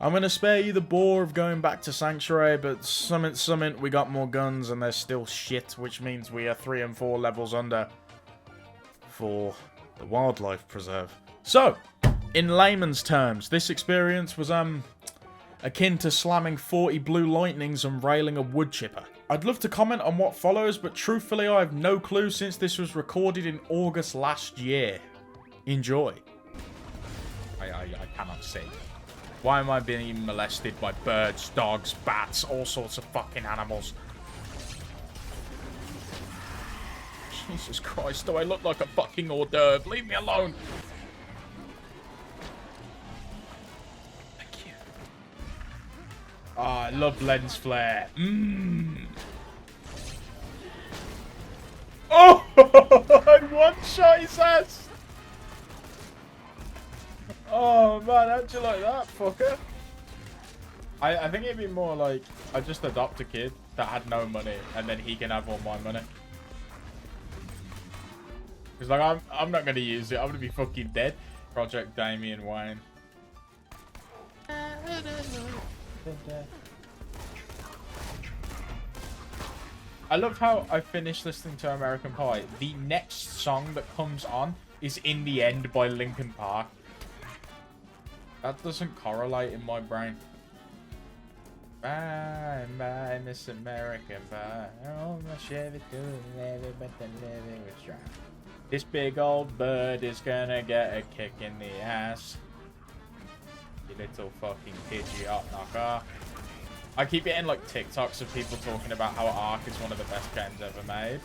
I'm going to spare you the bore of going back to Sanctuary, but summit, we got more guns and they're still shit, which means we are 3 and 4 levels under for the wildlife preserve. So, in layman's terms, this experience was, akin to slamming 40 blue lightnings and railing a wood chipper. I'd love to comment on what follows, but truthfully I have no clue since this was recorded in August last year. Enjoy. I cannot see. Why am I being molested by birds, dogs, bats, all sorts of fucking animals? Jesus Christ, do I look like a fucking hors d'oeuvre? Leave me alone! Thank you. Oh, I love lens flare. Oh! I one-shot his ass! Oh man, how'd you like that, fucker? I think it'd be more like, I just adopt a kid that had no money, and then he can have all my money. Because like, I'm not going to use it, I'm going to be fucking dead. Project Damian Wayne. I love how I finished listening to American Pie. The next song that comes on is In the End by Linkin Park. That doesn't correlate in my brain. Bye, bye, Miss American Pie. Oh, my Chevy to levy, but the levy was dry. This big old bird is gonna get a kick in the ass. You little fucking pidgey hot knocker. I keep getting like TikToks of people talking about how Ark is one of the best games ever made.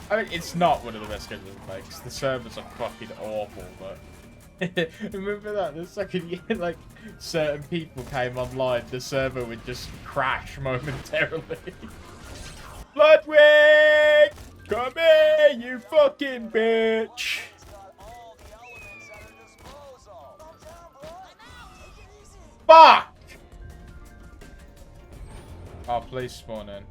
I mean, it's not one of the best games ever made because the servers are fucking awful, but... Remember that the second year, like, certain people came online, the server would just crash momentarily. Bloodwing! Come here, you fucking bitch! Fuck! Oh, please spawn in.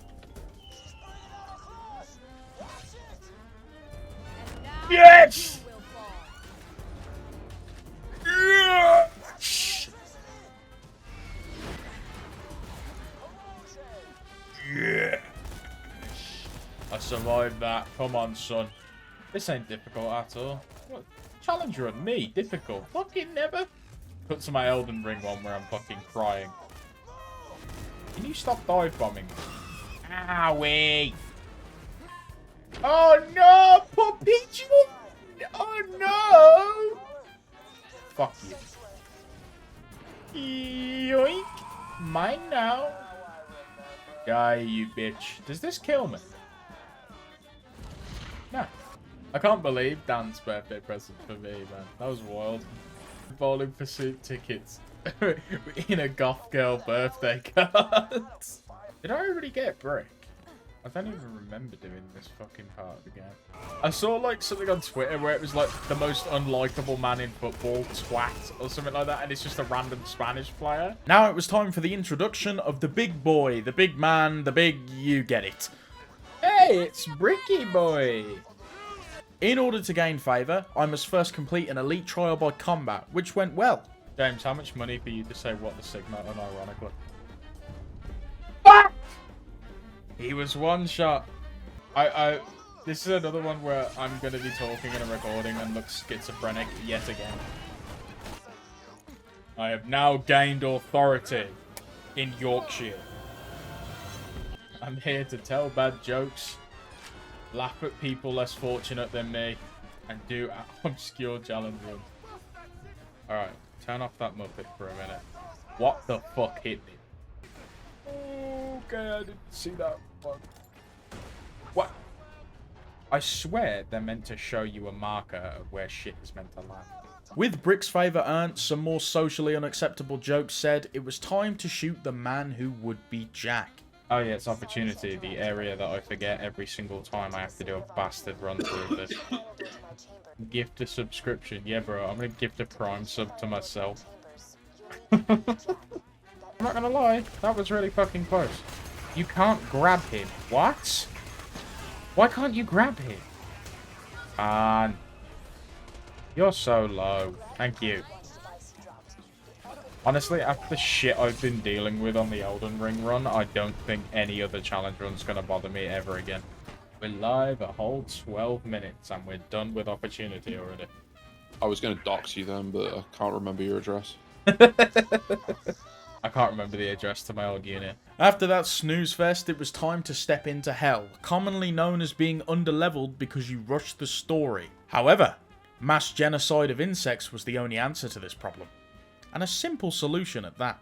Yes! Yeah. I survived that. Come on, son. This ain't difficult at all. What? Challenger on me? Difficult? Fucking never. Cut to my Elden Ring one where I'm fucking crying. Can you stop dive bombing? Owie. Oh no, puppy! Oh no! Fuck you. Yoink. Mine now. Die, you bitch. Does this kill me? No. I can't believe Dan's birthday present for me, man. That was wild. Bowling Pursuit tickets in a goth girl birthday card. Did I already get brick? I don't even remember doing this fucking part of the game. I saw like something on Twitter where it was like the most unlikable man in football, twat, or something like that, and it's just a random Spanish player. Now it was time for the introduction of the big boy, the big man, the big you get it. Hey, it's Bricky Boy. In order to gain favour, I must first complete an elite trial by combat, which went well. James, how much money for you to say what the Sigma unironically? Ah! He was one shot. This is another one where I'm going to be talking in a recording and look schizophrenic yet again. I have now gained authority in Yorkshire. I'm here to tell bad jokes, laugh at people less fortunate than me, and do obscure challenges. Alright, turn off that Muppet for a minute. What the fuck hit me? Okay, I didn't see that one. What? I swear they're meant to show you a marker of where shit is meant to land. With Brick's favour earned, some more socially unacceptable jokes said, it was time to shoot the man who would be Jack. Oh yeah, it's opportunity, the area that I forget every single time I have to do a bastard run through this. Gift a subscription. Yeah, bro, I'm gonna gift a Prime sub to myself. I'm not gonna lie, that was really fucking close. You can't grab him. What? Why can't you grab him? You're so low. Thank you. Honestly, after the shit I've been dealing with on the Elden Ring run, I don't think any other challenge run's gonna bother me ever again. We're live a whole 12 minutes and we're done with opportunity already. I was going to dox you then, but I can't remember your address. I can't remember the address to my old unit. After that snooze fest, it was time to step into hell, commonly known as being underleveled because you rushed the story. However, mass genocide of insects was the only answer to this problem. And a simple solution at that.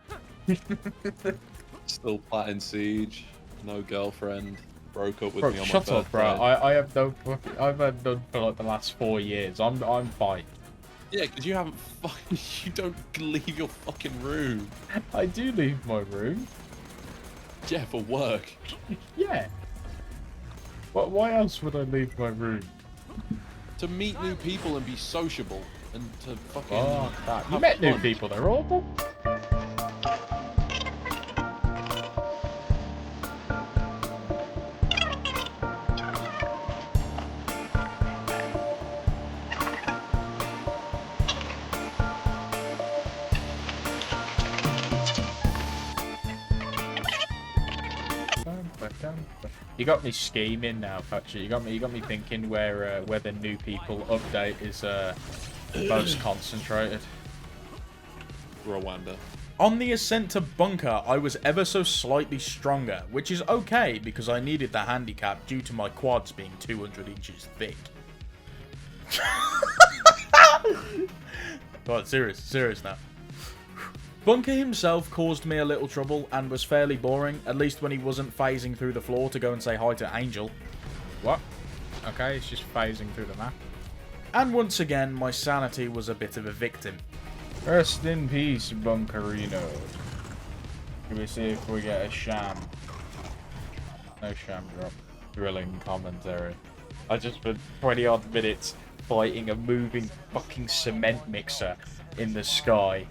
Still flat in siege, no girlfriend, broke up with Bro, me on shut my up, bro. I have no fucking... I've had none for like the last 4 years. I'm fine. Yeah, because you haven't fucking... You don't leave your fucking room. I do leave my room. Yeah, for work. Yeah. But why else would I leave my room? To meet new people and be sociable. And to fucking... Oh, that. You have met new fun. people, they're awful. You got me scheming now, Patcher. You got me thinking where the new people update is most concentrated. Rwanda. On the ascent to Bunker, I was ever so slightly stronger, which is okay because I needed the handicap due to my quads being 200 inches thick. God, serious now. Bunker himself caused me a little trouble and was fairly boring, at least when he wasn't phasing through the floor to go and say hi to Angel. What? Okay, it's just phasing through the map. And once again, my sanity was a bit of a victim. Rest in peace, Bunkerino. Can we see if we get a sham? No sham drop. Thrilling commentary. I just spent 20 odd minutes fighting a moving fucking cement mixer in the sky.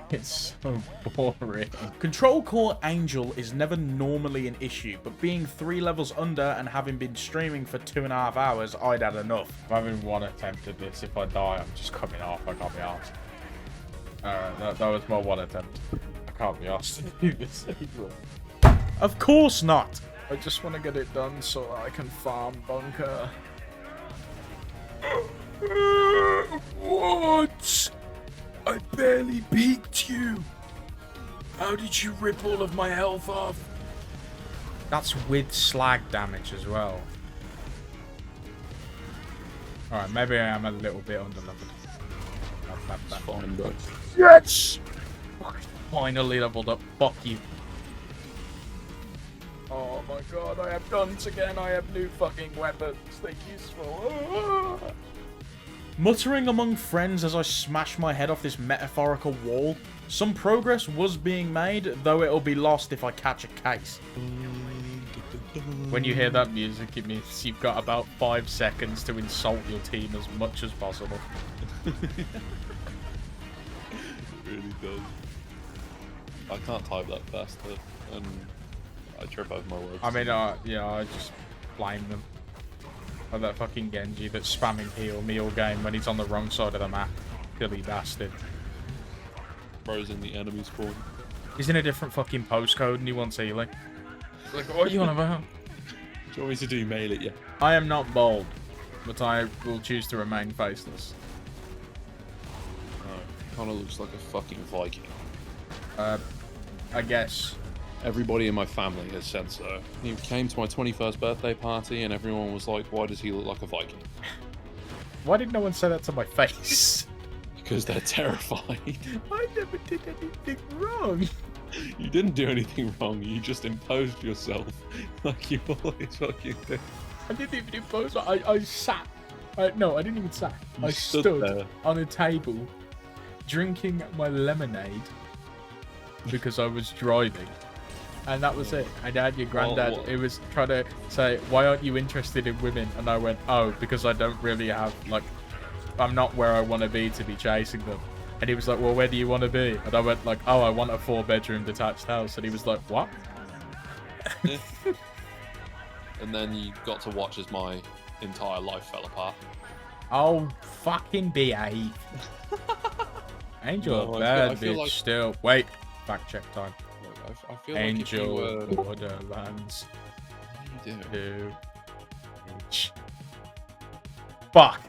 It's so boring. Control Core Angel is never normally an issue, but being 3 levels under and having been streaming for 2.5 hours, I'd had enough. I'm having one attempt at this. If I die, I'm just coming off. I can't be asked. Alright, that was my one attempt. I can't be asked to do this anymore. Of course not! I just want to get it done so that I can farm Bunker. What? I barely peeked you. How did you rip all of my health off? That's with slag damage as well. Alright, maybe I am a little bit underleveled. It's fine, bro. Yes! Finally leveled up. Fuck you. Oh my god, I have guns again. I have new fucking weapons. They're useful. Muttering among friends as I smash my head off this metaphorical wall, some progress was being made, though it'll be lost if I catch a case. When you hear that music, it means you've got about 5 seconds to insult your team as much as possible. It really does. I can't type that faster, and I trip over my words. I mean, yeah, I just blame them. Or that fucking Genji that's spamming heal me all game when he's on the wrong side of the map. Silly bastard. Bro's in the enemy spawn. He's in a different fucking postcode and he wants healing. Like, what are you on about? Do you want me to do mail it? Yeah. I am not bold, but I will choose to remain faceless. No, kind of looks like a fucking Viking. I guess. Everybody in my family has said so. He came to my 21st birthday party and everyone was like, why does he look like a Viking? Why did no one say that to my face? Because they're terrified. I never did anything wrong. You didn't do anything wrong, you just imposed yourself like you always fucking do. I didn't even impose. I sat. No, I didn't even sat. You I stood stood there. on a table drinking my lemonade because I was driving. And that was it. And I had your granddad, it was trying to say, why aren't you interested in women? And I went, oh, because I don't really have, like, I'm not where I want to be chasing them. And he was like, well, where do you want to be? And I went like, oh, I want a 4-bedroom detached house. And he was like, what? Yeah. And then you got to watch as my entire life fell apart. Oh, fucking behave. Angel No, of I Bad feel bitch like- still. Wait, fact check time. Look, I feel Angel like if you were... Borderlands What are you doing? 2 H. Fuck.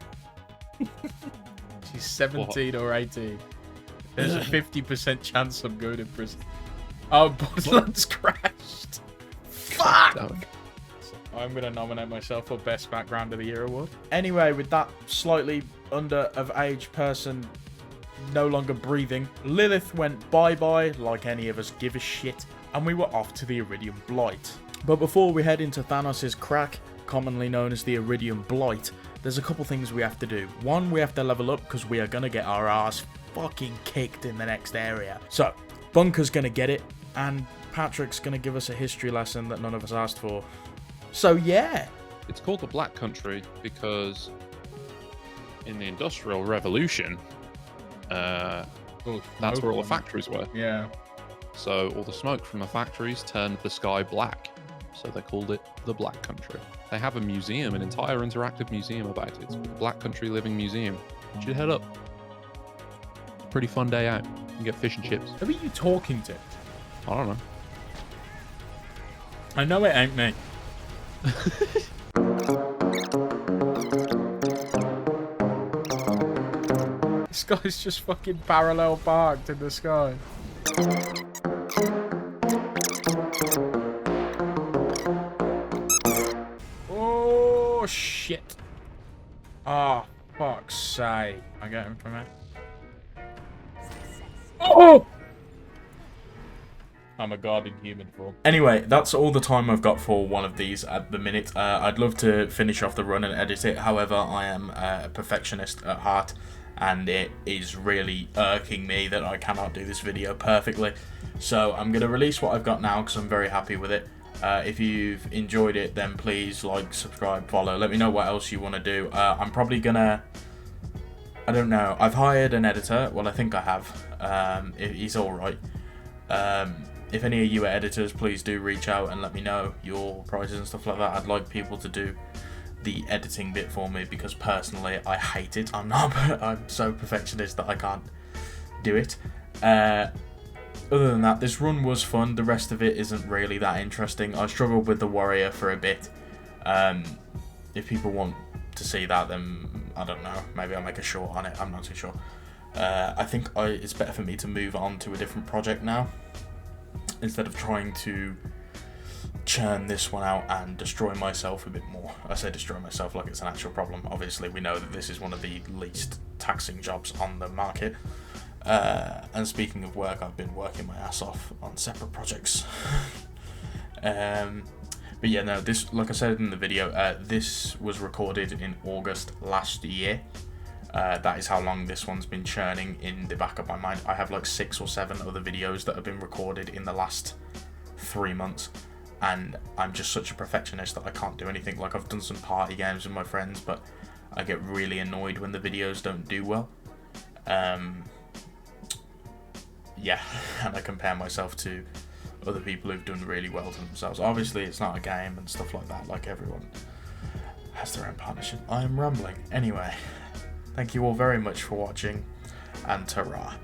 She's 17 or 18. There's a 50% chance I'm going to prison. Oh, Borderlands crashed. Fuck. Damn it. I'm going to nominate myself for Best Background of the Year award. Anyway, with that slightly under of age person no longer breathing, Lilith went bye-bye like any of us give a shit, and we were off to the Iridium Blight. But before we head into Thanos' crack, commonly known as the Iridium Blight, there's a couple things we have to do. One, we have to level up because we are going to get our ass fucking kicked in the next area. So, Bunker's going to get it, and Patrick's going to give us a history lesson that none of us asked for. So yeah. It's called the Black Country because in the Industrial Revolution, that's where all the factories were. Yeah. So all the smoke from the factories turned the sky black. So they called it the Black Country. They have a museum, an entire interactive museum about it. It's the Black Country Living Museum. You should head up. It's a pretty fun day out. You can get fish and chips. Who are you talking to? I don't know. I know it ain't me. This guy's just fucking parallel parked in the sky. Oh shit. Oh fuck's sake. I get him from it. Oh! I'm a god in human form. Anyway, that's all the time I've got for one of these at the minute. I'd love to finish off the run and edit it. However, I am a perfectionist at heart, and it is really irking me that I cannot do this video perfectly. So I'm going to release what I've got now because I'm very happy with it. If you've enjoyed it, then please like, subscribe, follow. Let me know what else you want to do. I'm probably going to... I don't know. I've hired an editor. Well, I think I have. He's alright. If any of you are editors, please do reach out and let me know your prices and stuff like that. I'd like people to do the editing bit for me because personally I hate it. I'm so perfectionist that I can't do it. Other than that, this run was fun. The rest of it isn't really that interesting. I struggled with the warrior for a bit. If people want to see that, then I don't know. Maybe I'll make a short on it. I'm not too sure. I think it's better for me to move on to a different project now, instead of trying to churn this one out and destroy myself a bit more. I say destroy myself like it's an actual problem. Obviously, we know that this is one of the least taxing jobs on the market. And speaking of work, I've been working my ass off on separate projects. But yeah, no, this, like I said in the video, this was recorded in August last year. That is how long this one's been churning in the back of my mind. I have like 6 or 7 other videos that have been recorded in the last 3 months, and I'm just such a perfectionist that I can't do anything. Like, I've done some party games with my friends, but I get really annoyed when the videos don't do well. Yeah, and I compare myself to other people who've done really well to themselves. Obviously, it's not a game and stuff like that. Like, everyone has their own partnership. I am rambling. Anyway. Thank you all very much for watching, and ta-ra.